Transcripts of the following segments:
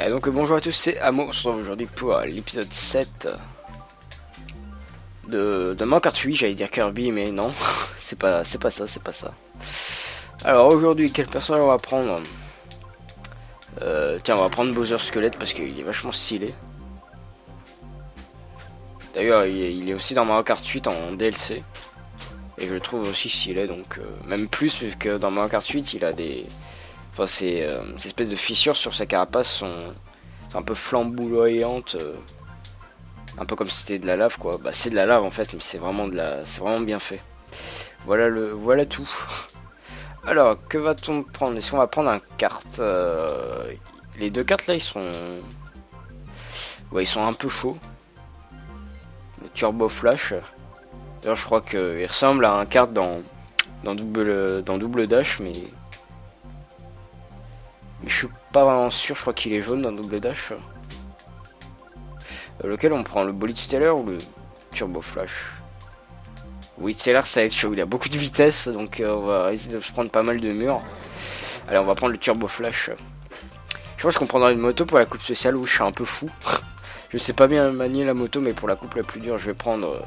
Et donc bonjour à tous, c'est Amo, on se retrouve aujourd'hui pour l'épisode 7 de Mario Kart 8, j'allais dire Kirby mais non, c'est pas ça. Alors aujourd'hui quel personnage on va prendre? Tiens, on va prendre Bowser Squelette parce qu'il est vachement stylé. D'ailleurs il est aussi dans Mario Kart 8 en DLC. Et je le trouve aussi stylé, donc même plus puisque dans Mario Kart 8 il a des... Enfin ces espèces de fissures sur sa carapace sont un peu flamboyantes. Un peu comme si c'était de la lave quoi. Bah c'est de la lave en fait, mais c'est vraiment bien fait. Voilà tout. Alors que va-t-on prendre? Est-ce qu'on va prendre un kart? Les deux cartes là ils sont... Ouais, ils sont un peu chauds. Le Turbo Flash. D'ailleurs je crois qu'il ressemble à un kart dans double dash, mais je suis pas vraiment sûr, je crois qu'il est jaune dans double dash. Lequel on prend, le Bolide Stellar ou le Turbo Flash? Oui, Stellar ça va être chaud, il a beaucoup de vitesse, donc on va essayer de se prendre pas mal de murs. Allez, on va prendre le Turbo Flash. Je pense qu'on prendra une moto pour la coupe spéciale où je suis un peu fou. Je sais pas bien manier la moto, mais pour la coupe la plus dure, je vais prendre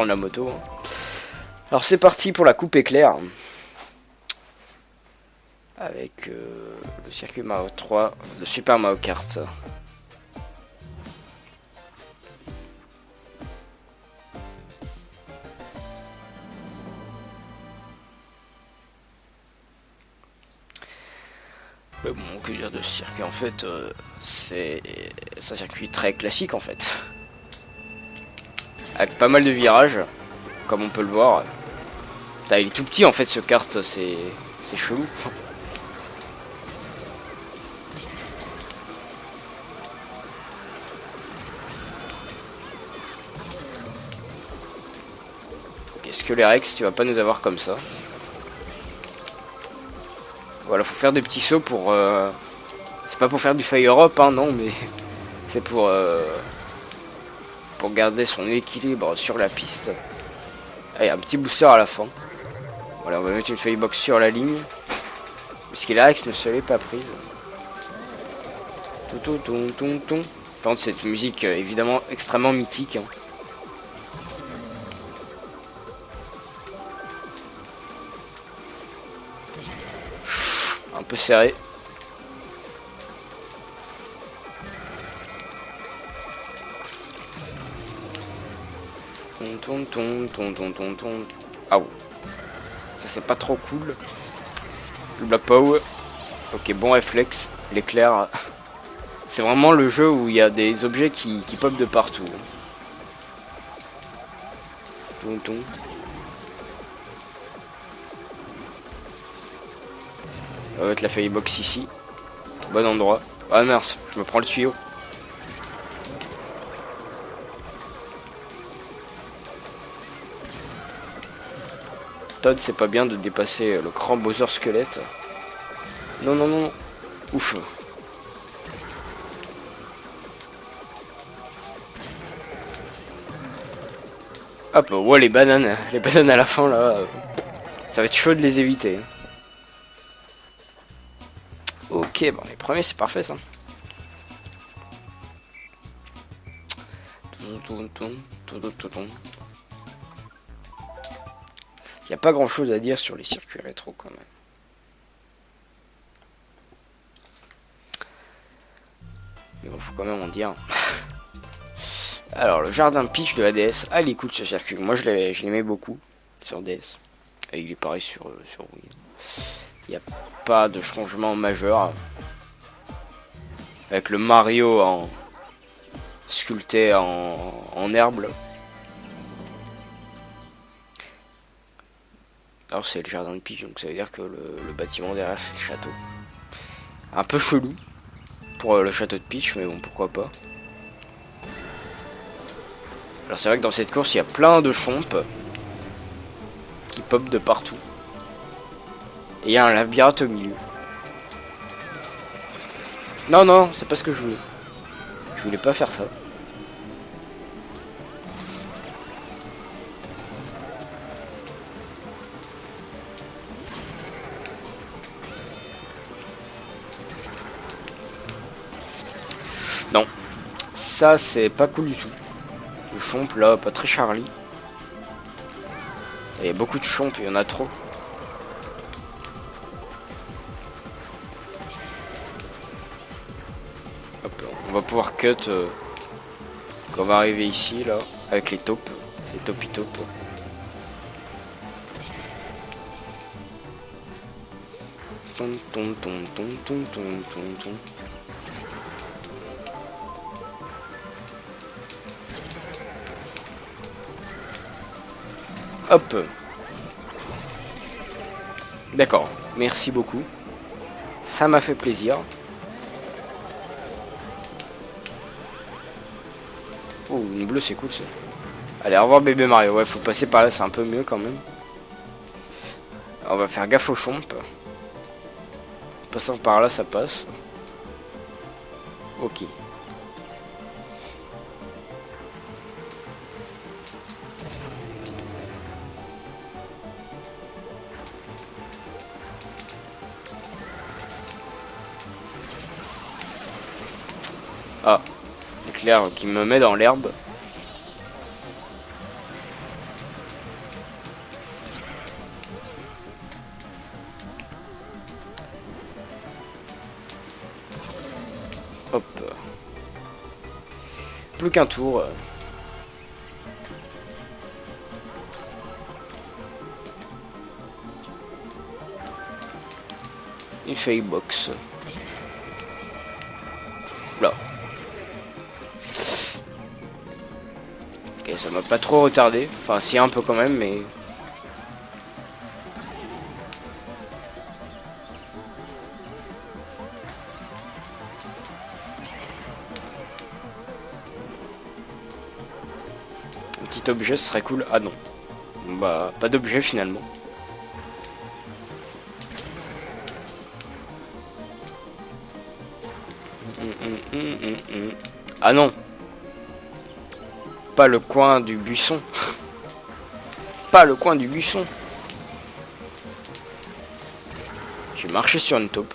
la moto. Alors c'est parti pour la coupe éclair. Avec le circuit Mario 3, le Super Mario Kart. Mais bon, que dire de ce circuit? En fait, c'est un circuit très classique en fait. Avec pas mal de virages, comme on peut le voir. Putain, il est tout petit en fait ce kart, c'est chelou. Est-ce que les Rex, tu vas pas nous avoir comme ça? Voilà, faut faire des petits sauts pour... C'est pas pour faire du fire up, hein, non, mais c'est pour garder son équilibre sur la piste. Allez, un petit booster à la fin. Voilà, on va mettre une firebox sur la ligne. Parce que la Rex ne se l'est pas prise. Par contre, cette musique, évidemment, extrêmement mythique. Hein. Un peu serré. Ah ouais. Ça c'est pas trop cool. Le Black Power. Ok, bon réflexe. L'éclair. C'est vraiment le jeu où il y a des objets qui pop de partout. On va mettre la firebox ici. Bon endroit. Ah mince, je me prends le tuyau. Todd, c'est pas bien de dépasser le grand Bowser Squelette. Non, non, non. Ouf. Hop, ouais, les bananes à la fin là. Ça va être chaud de les éviter. Ok, bon, les premiers c'est parfait ça. Il n'y a pas grand chose à dire sur les circuits rétro quand même. Mais bon, faut quand même en dire. Alors, le jardin de Peach de la DS, à l'écoute ce circuit. Moi je l'aimais beaucoup sur DS. Et il est pareil sur Wii. Il n'y a pas de changement majeur. Avec le Mario sculpté en herbe. Alors c'est le jardin de Peach, donc ça veut dire que le bâtiment derrière c'est le château. Un peu chelou pour le château de Peach, mais bon, pourquoi pas. Alors c'est vrai que dans cette course il y a plein de chompes qui pop de partout. Et il y a un labyrinthe au milieu. Non, non, c'est pas ce que je voulais. Je voulais pas faire ça. Non. Ça, c'est pas cool du tout. Le chomp, là, pas très Charlie. Il y a beaucoup de chomp, il y en a trop. Hop, on va pouvoir cut quand on va arriver ici, là, avec les taupes. Les taupes. Ton, ton, ton, ton, ton, ton, ton, ton. Hop. D'accord, merci beaucoup. Ça m'a fait plaisir. Oh, une bleue, c'est cool ça. Allez, au revoir bébé Mario. Ouais, faut passer par là, c'est un peu mieux quand même. On va faire gaffe au chomp. Passant par là, ça passe. Ok. Ah, l'éclair qui me met dans l'herbe. Hop. Plus qu'un tour. Il fait box. Là. Ok, ça m'a pas trop retardé. Enfin, si, un peu quand même, mais... Un petit objet, ce serait cool. Ah non. Bah, pas d'objet finalement. Ah non. Pas le coin du buisson. Pas le coin du buisson. J'ai marché sur une taupe.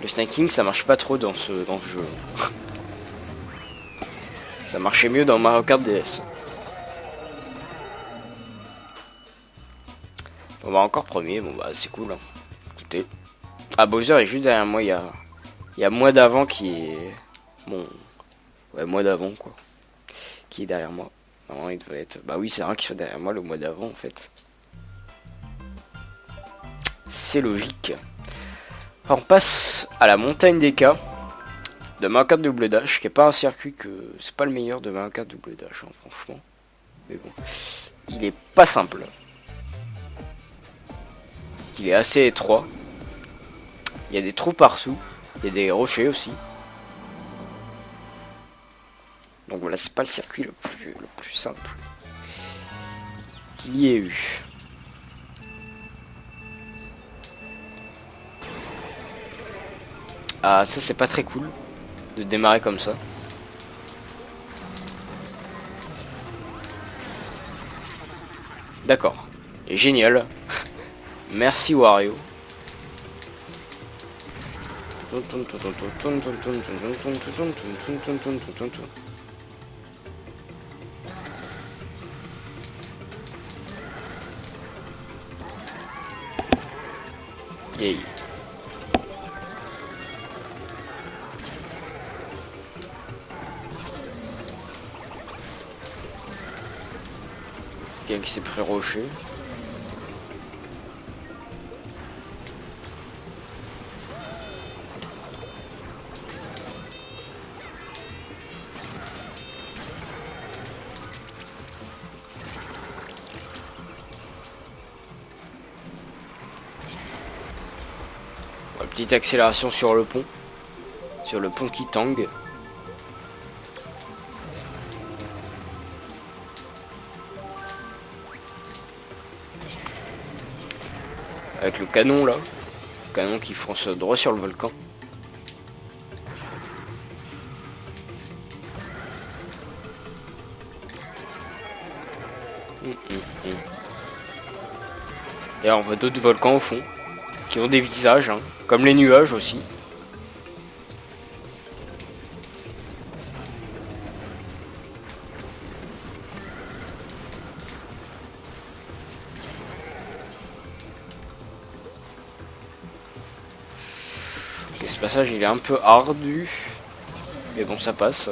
Le snaking, ça marche pas trop dans ce jeu. Ça marchait mieux dans Mario Kart DS. On va encore premier, bon bah c'est cool. Hein. Écoutez. Ah, Bowser est juste derrière moi, il y a moi d'avant qui est... Bon... Ouais, moi d'avant quoi. Qui est derrière moi. Normalement il devrait être... Bah oui, c'est vrai qu'il soit derrière moi le mois d'avant en fait. C'est logique. Alors, on passe à la montagne des cas de Mario Kart Double Dash, qui est pas un circuit que... C'est pas le meilleur de Mario Kart Double Dash, hein, franchement. Mais bon. Il est pas simple. Il est assez étroit. Il y a des trous partout. Il y a des rochers aussi. Donc voilà, c'est pas le circuit le plus simple qu'il y ait eu. Ah, ça c'est pas très cool de démarrer comme ça. D'accord. Génial. Merci Wario. Yay. Quelqu'un qui s'est pris rocher. Petite accélération sur le pont qui tangue. Avec le canon là, le canon qui fonce droit sur le volcan. Et alors on voit d'autres volcans au fond qui ont des visages, hein, comme les nuages aussi. Ok, ce passage il est un peu ardu. Mais bon, ça passe.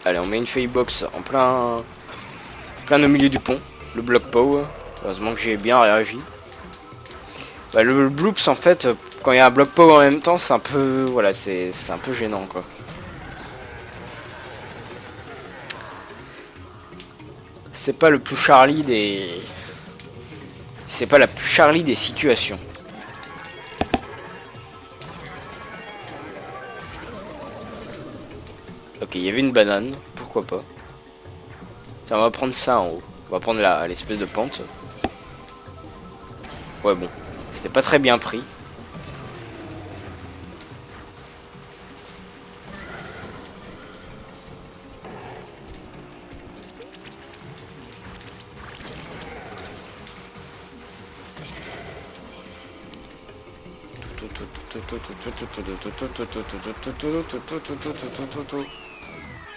Allez, on met une feuille box en plein au milieu du pont. Le block pow. Heureusement que j'ai bien réagi. Bah, le bloops en fait, quand il y a un block pow en même temps, c'est un peu, voilà, c'est un peu gênant quoi. C'est pas le plus Charlie des, c'est pas la plus Charlie des situations. Ok, il y avait une banane, pourquoi pas. Tiens, on va prendre ça en haut. On va prendre l'espèce de pente. Ouais, bon. C'était pas très bien pris.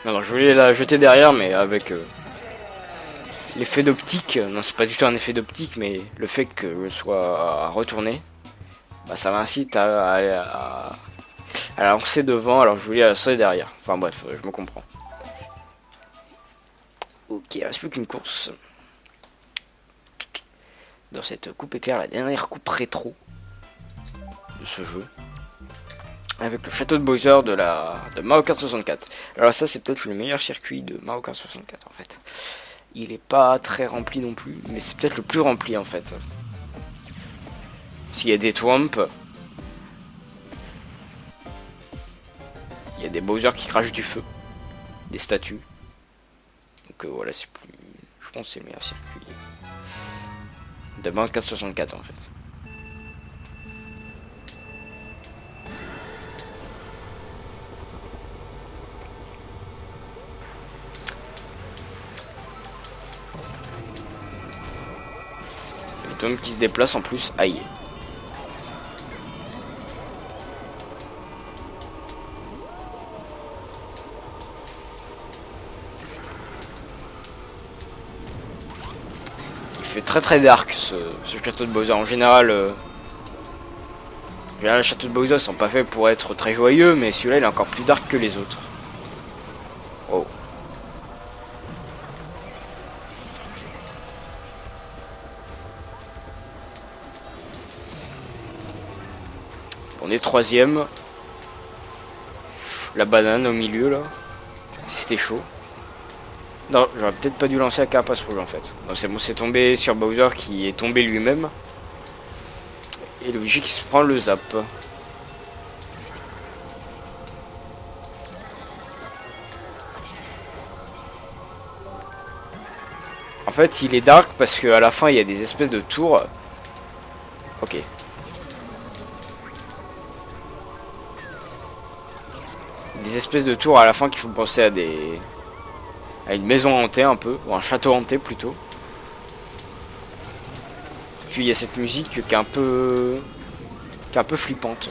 Non, je voulais la jeter derrière, mais avec l'effet d'optique. Non, c'est pas du tout un effet d'optique, mais le fait que je sois retourné, bah, ça m'incite à la lancer devant, alors je voulais la lancer derrière. Enfin bref, je me comprends. Ok, il reste plus qu'une course. Dans cette coupe éclair, la dernière coupe rétro de ce jeu. Avec le château de Bowser de Mario Kart 64. Alors ça c'est peut-être le meilleur circuit de Mario Kart 64 en fait. Il est pas très rempli non plus, mais c'est peut-être le plus rempli en fait. S'il y a des Twomp, il y a des Bowser qui crachent du feu, des statues. Donc voilà, c'est plus, je pense que c'est le meilleur circuit de Mario Kart 64 en fait. Les tomes qui se déplacent en plus, aïe. Il fait très dark ce château de Bowser. En général, les châteaux de Bowser sont pas faits pour être très joyeux, mais celui-là il est encore plus dark que les autres. Oh. On est troisième. La banane au milieu là. C'était chaud. Non, j'aurais peut-être pas dû lancer la carapace rouge en fait. Non, c'est bon, c'est tombé sur Bowser qui est tombé lui-même. Et Luigi qui se prend le zap. En fait, il est dark parce qu'à la fin il y a des espèces de tours. Ok. Des espèces de tours à la fin qui font penser à une maison hantée un peu, ou un château hanté plutôt. Puis il y a cette musique qui est un peu flippante.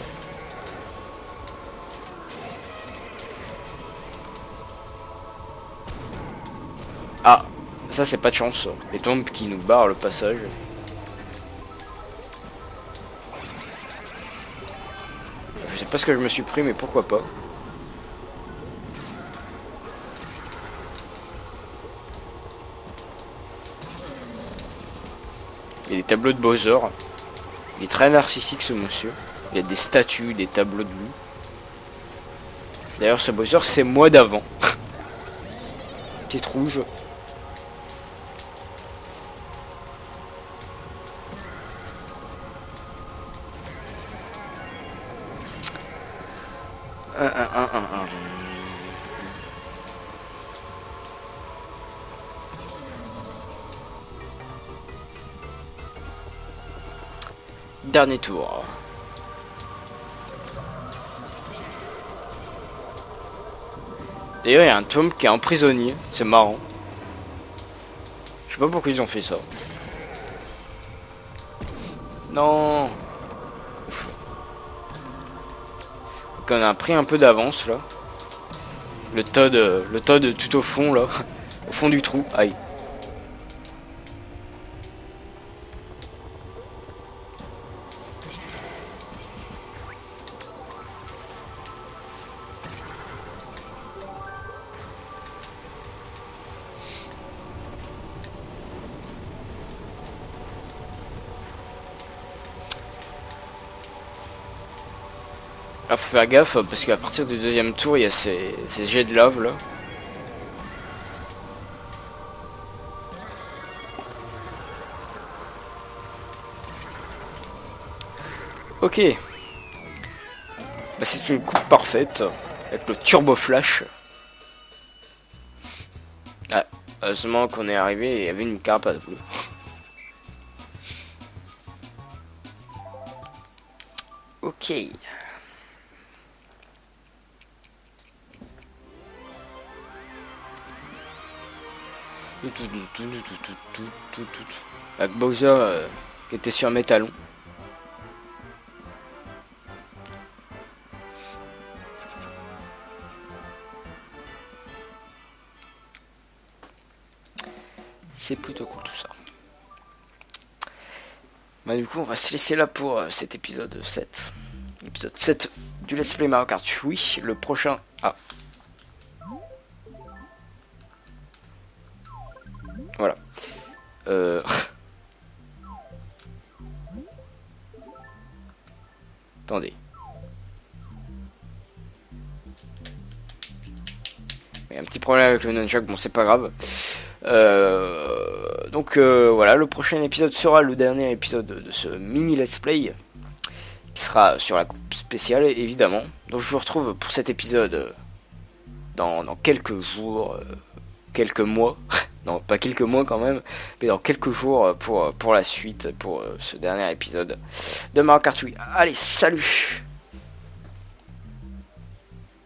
Ah, ça c'est pas de chance. Les tombes qui nous barrent le passage. Je sais pas ce que je me suis pris, mais pourquoi pas. Il y a des tableaux de Bowser. Il est très narcissique ce monsieur. Il y a des statues, des tableaux de lui. D'ailleurs ce Bowser c'est moi d'avant. Petite rouge. Un. Dernier tour. D'ailleurs, il y a un Tom qui est en prisonnier. C'est marrant. Je sais pas pourquoi ils ont fait ça. Non. Ouf. Donc on a pris un peu d'avance là. Le Todd tout au fond là. Au fond du trou. Aïe. Alors faut faire gaffe parce qu'à partir du deuxième tour, il y a ces jets de lave là. Ok. Bah, c'est une coupe parfaite avec le turbo flash. Ah, heureusement qu'on est arrivé et il y avait une carapace bleue. Ok. Avec Bowser qui était sur mes talons. C'est plutôt cool tout ça. Bah du coup on va se laisser là pour cet épisode 7. Épisode 7 du Let's Play Mario Kart 8. Le prochain... Ah. Voilà. Attendez. Il y a un petit problème avec le nunchuck, bon c'est pas grave. Donc voilà, le prochain épisode sera le dernier épisode de ce mini let's play, qui sera sur la coupe spéciale évidemment. Donc je vous retrouve pour cet épisode dans quelques jours, quelques mois, non pas quelques mois quand même, mais dans quelques jours pour la suite, pour ce dernier épisode de Mario Kart 8. Allez, salut!